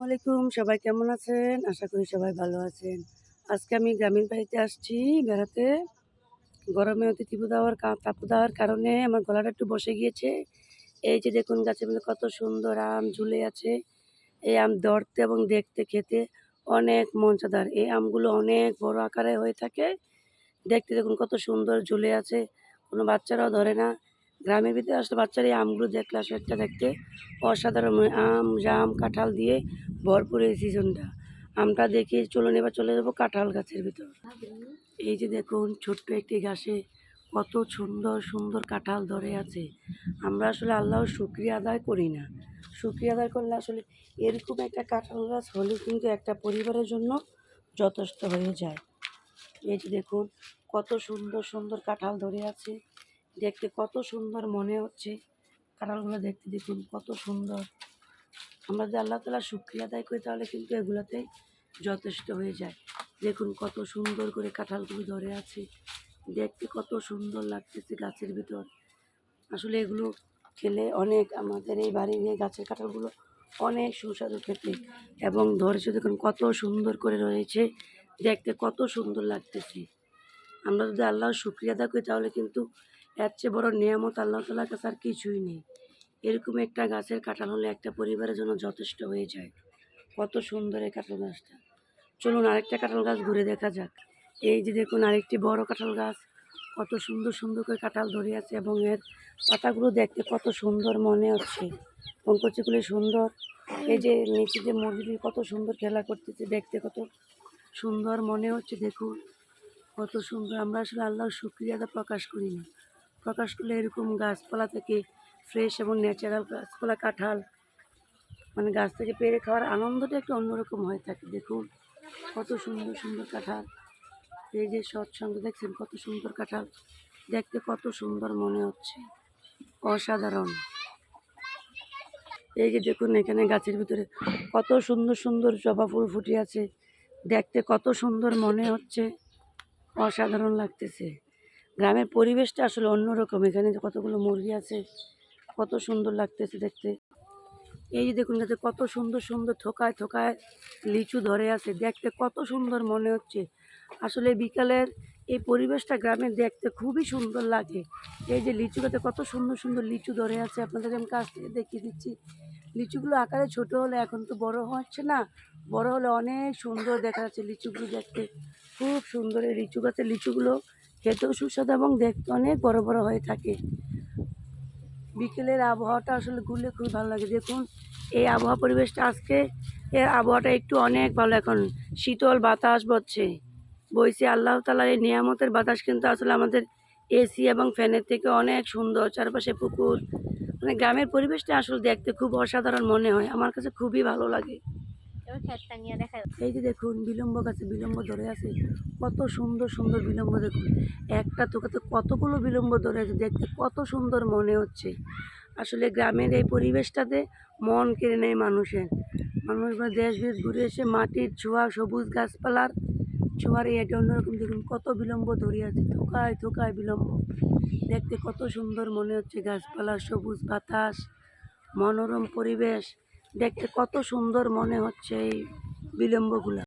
ওয়ালাইকুম, সবাই কেমন আছেন? আশা করি সবাই ভালো আছেন। আজকে আমি গ্রামের বাড়িতে আসছি বেড়াতে। গরমে তাপদাহের কারণে আমার গলাটা একটু বসে গিয়েছে। এই যে দেখুন গাছের মধ্যে কত সুন্দর আম ঝুলে আছে। এই আম ধরতে এবং দেখতে খেতে অনেক মজাদার। এই আমগুলো অনেক বড় আকারে হয়ে থাকে। দেখতে দেখুন কত সুন্দর ঝুলে আছে। কোনো বাচ্চারাও ধরে না। গ্রামের ভিতরে আসলে বাচ্চারা এই আমগুলো দেখলে আসলে একটা দেখতে অসাধারণ মনে হয়। আম, জাম, কাঁঠাল দিয়ে ভরপুর এই সিজনটা। আমটা দেখে চলুন এবার চলে যাবো কাঁঠাল গাছের ভিতর। এই যে দেখুন ছোট্ট একটি গাছে কত সুন্দর সুন্দর কাঁঠাল ধরে আছে। আমরা আসলে আল্লাহর শুকরিয়া আদায় করি না। শুকরিয়া আদায় করলে আসলে এরকম একটা কাঁঠাল গাছ হলে কিন্তু একটা পরিবারের জন্য যথেষ্ট হয়ে যায়। এই যে দেখুন কত সুন্দর সুন্দর কাঁঠাল ধরে আছে। দেখতে কত সুন্দর মনে হচ্ছে। কাঁঠালগুলো দেখতে দেখুন কত সুন্দর। আমরা যদি আল্লাহ তাআলার শুকরিয়া আদায় করি তাহলে কিন্তু এগুলোতেই যথেষ্ট হয়ে যায়। দেখুন কত সুন্দর করে কাঁঠালগুলো ধরে আছে। দেখতে কত সুন্দর লাগতেছে গাছের ভিতর। আসলে এগুলো খেলে অনেক আমাদের এই বাড়ির এই গাছের কাঁঠালগুলো অনেক সুস্বাদু খেতে এবং ধরেছে দেখুন কত সুন্দর করে রয়েছে। দেখতে কত সুন্দর লাগতেছে। আমরা যদি আল্লাহর শুকরিয়া আদায় করি তাহলে কিন্তু এর চেয়ে বড় নেয়ামত আল্লাহ তাআলার কাছে আর কিছুই নেই। এরকম একটা গাছের কাঁঠাল হলে একটা পরিবারের জন্য যথেষ্ট হয়ে যায়। কত সুন্দর এই কাঁঠাল গাছটা। চলুন আরেকটা কাঁঠাল গাছ ঘুরে দেখা যাক। এই যে দেখুন আরেকটি বড় কাঁঠাল গাছ। কত সুন্দর সুন্দর করে কাঁঠাল ধরে আছে এবং এর পাতাগুলো দেখতে কত সুন্দর মনে হচ্ছে এবং কচিগুলি সুন্দর। এই যে নিচে যে মুরগিটি কত সুন্দর খেলা করতেছে, দেখতে কত সুন্দর মনে হচ্ছে। দেখুন কত সুন্দর। আমরা আসলে আল্লাহর শুকরিয়াটা প্রকাশ করি না। প্রকাশ করলে এরকম গাছপালা থেকে ফ্রেশ এবং ন্যাচারাল গাছপালা কাঁঠাল মানে গাছ থেকে পেড়ে খাওয়ার আনন্দটা একটু অন্যরকম হয়ে থাকে। দেখুন কত সুন্দর সুন্দর কাঁঠাল। এই যে সৎসঙ্গ দেখছেন কত সুন্দর কাঁঠাল। দেখতে কত সুন্দর মনে হচ্ছে, অসাধারণ। এই যে দেখুন এখানে গাছের ভিতরে কত সুন্দর সুন্দর জবা ফুল ফুটে আছে। দেখতে কত সুন্দর মনে হচ্ছে, অসাধারণ লাগতেছে। গ্রামের পরিবেশটা আসলে অন্যরকম। এখানে যে কতগুলো মুরগি আছে, কত সুন্দর লাগতেছে দেখতে। এই যে দেখুন গাছে কত সুন্দর সুন্দর থোকায় থোকায় লিচু ধরে আছে। দেখতে কত সুন্দর মনে হচ্ছে। আসলে বিকালের এই পরিবেশটা গ্রামে দেখতে খুবই সুন্দর লাগে। এই যে লিচু গাছে কত সুন্দর সুন্দর লিচু ধরে আছে, আপনাদেরকে আমি কাছ থেকে দেখিয়ে দিচ্ছি। লিচুগুলো আকারে ছোট হলে এখন তো বড় হচ্ছে না, বড় হলে অনেক সুন্দর দেখা যাচ্ছে। লিচুগুলো দেখতে খুব সুন্দর। এই লিচু গাছের লিচুগুলো খেতেও সুস্বাদু এবং দেখতে অনেক বড় বড় হয়ে থাকে। বিকেলের আবহাওয়াটা আসলে ঘুরলে খুব ভালো লাগে। দেখুন এই আবহাওয়া পরিবেশটা আজকে এর আবহাওয়াটা একটু অনেক ভালো। এখন শীতল বাতাস বইছে। আল্লাহ তাআলার এই নিয়ামতের বাতাস কিন্তু আসলে আমাদের এসি এবং ফ্যানের থেকে অনেক সুন্দর। চারপাশে পুকুর, মানে গ্রামের পরিবেশটা আসলে দেখতে খুব অসাধারণ মনে হয়। আমার কাছে খুবই ভালো লাগে। এই যে দেখুন বিলম্ব গাছে বিলম্ব ধরে আছে। কত সুন্দর সুন্দর বিলম্ব দেখুন। একটা থোকাতে কতগুলো বিলম্ব ধরে আছে। দেখতে কত সুন্দর মনে হচ্ছে। আসলে গ্রামের এই পরিবেশটাতে মন কেড়ে নেয় মানুষের। মানুষ দেশ বিদেশ ঘুরে এসে মাটির ছোঁয়া, সবুজ গাছপালার ছোঁয়ার এটা অন্যরকম। দেখুন কত বিলম্ব ধরে আছে, থোকায় থোকায় বিলম্ব। দেখতে কত সুন্দর মনে হচ্ছে। গাছপালা, সবুজ বাতাস, মনোরম পরিবেশ। দেখতে কত সুন্দর মনে হচ্ছে এই বিলম্বগুলা।